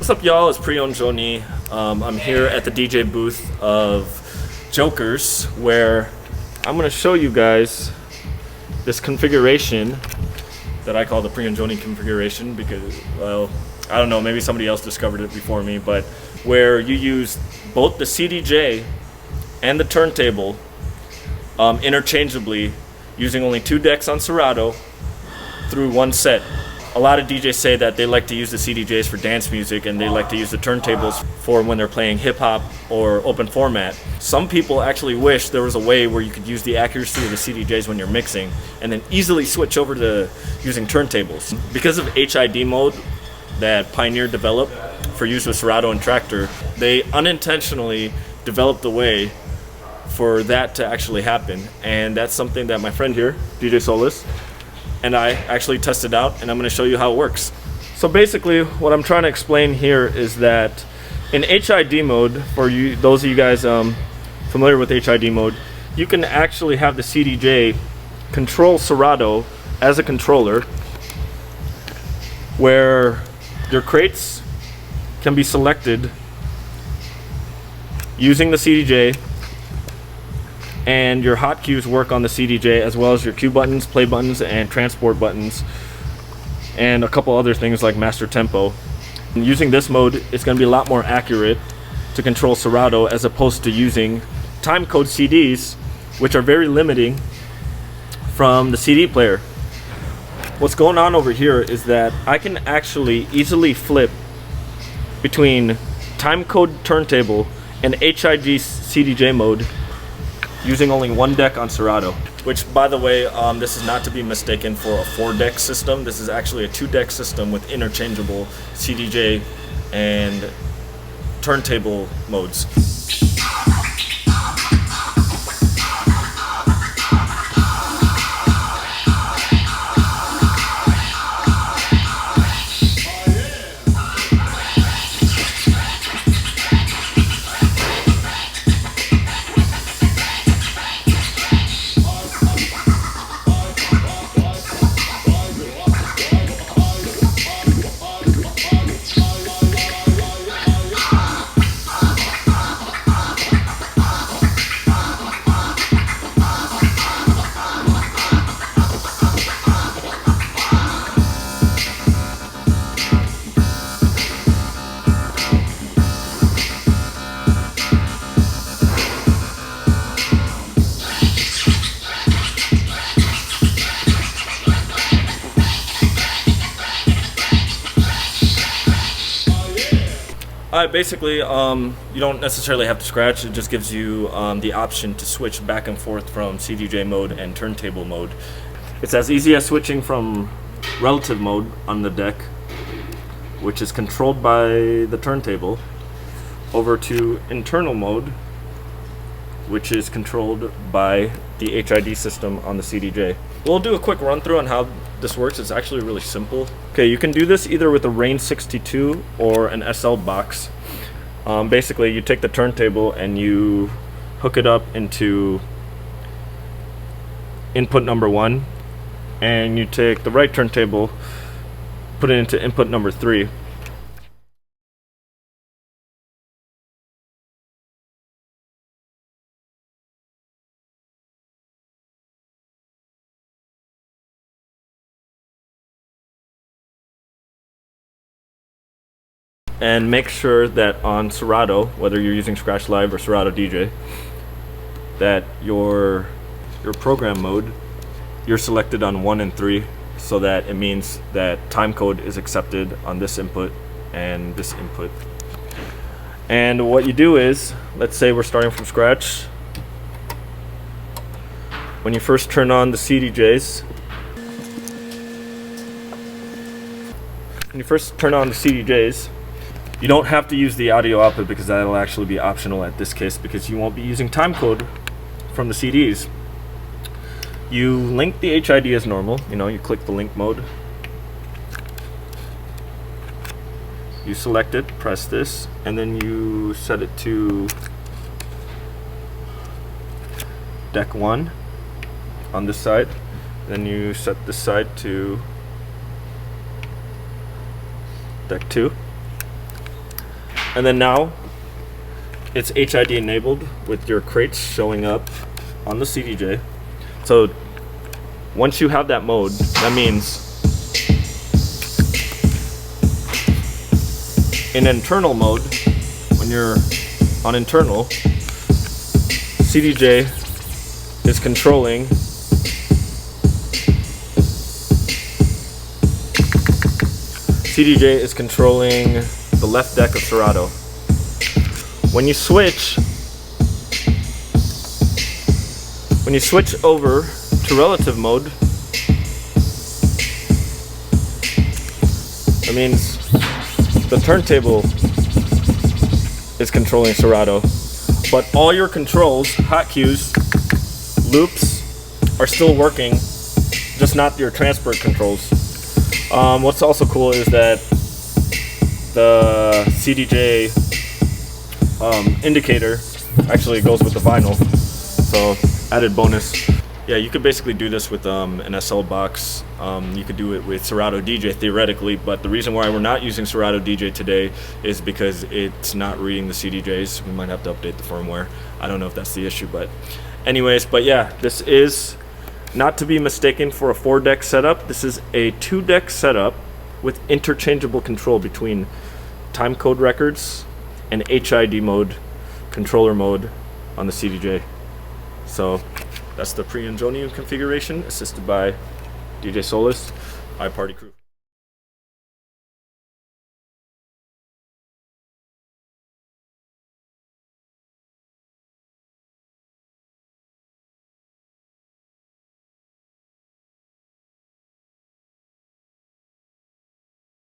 What's up, y'all? It's Pre-owned Joni. I'm here at the DJ booth of Jokers, where I'm going to show you guys this configuration that I call the Pre-owned Joni configuration because, well, I don't know, maybe somebody else discovered it before me, but where you use both the CDJ and the turntable interchangeably using only 2 decks on Serato through one set. A lot of DJs say that they like to use the CDJs for dance music and they like to use the turntables for when they're playing hip-hop or open format. Some people actually wish there was a way where you could use the accuracy of the CDJs when you're mixing and then easily switch over to using turntables. Because of HID mode that Pioneer developed for use with Serato and Tractor, they unintentionally developed a way for that to actually happen. And that's something that my friend here, DJ Solis, and I actually tested out, and I'm going to show you how it works. So basically, what I'm trying to explain here is that in HID mode, for you, those of you guys familiar with HID mode, you can actually have the CDJ control Serato as a controller, where your crates can be selected using the CDJ, and your hotkeys work on the CDJ as well as your cue buttons, play buttons, and transport buttons, and a couple other things like master tempo. And using this mode, it's going to be a lot more accurate to control Serato as opposed to using timecode CDs, which are very limiting from the CD player. What's going on over here is that I can actually easily flip between timecode turntable and HID CDJ mode using only 1 deck on Serato. Which, by the way, this is not to be mistaken for a 4-deck system. This is actually a 2-deck system with interchangeable CDJ and turntable modes. Basically, you don't necessarily have to scratch. It just gives you the option to switch back and forth from CDJ mode and turntable mode. It's as easy as switching from relative mode on the deck, which is controlled by the turntable, over to internal mode, which is controlled by the HID system on the CDJ. We'll do a quick run through on how this works. It's actually really simple. Okay, you can do this either with a Rain 62 or an SL box. Basically, you take the turntable and you hook it up into input number 1, and you take the right turntable, put it into input number 3. And make sure that on Serato, whether you're using Scratch Live or Serato DJ, that your program mode, you're selected on 1 and 3, so that it means that timecode is accepted on this input and this input. And what you do is, let's say we're starting from scratch. When you first turn on the CDJs, you don't have to use the audio output because that'll actually be optional at this case because you won't be using timecode from the CDs. You link the HID as normal, you click the link mode. You select it, press this, and then you set it to deck 1 on this side. Then you set this side to deck 2. And then now it's HID enabled with your crates showing up on the CDJ. So once you have that mode, that means in internal mode, when you're on internal, CDJ is controlling the left deck of Serato. When you switch over to relative mode, that means the turntable is controlling Serato, but all your controls, hot cues, loops are still working, just not your transport controls. What's also cool is that the CDJ indicator actually goes with the vinyl, so added bonus. Yeah, you could basically do this with an SL box. You could do it with Serato DJ theoretically, but the reason why we're not using Serato DJ today is because it's not reading the CDJs. We might have to update the firmware. I don't know if that's the issue, but anyways, but yeah, this is not to be mistaken for a 4-deck setup. This is a 2-deck setup with interchangeable control between timecode records and HID mode, controller mode on the CDJ. So that's the Joni Configuration, assisted by DJ Solus, Party Crew.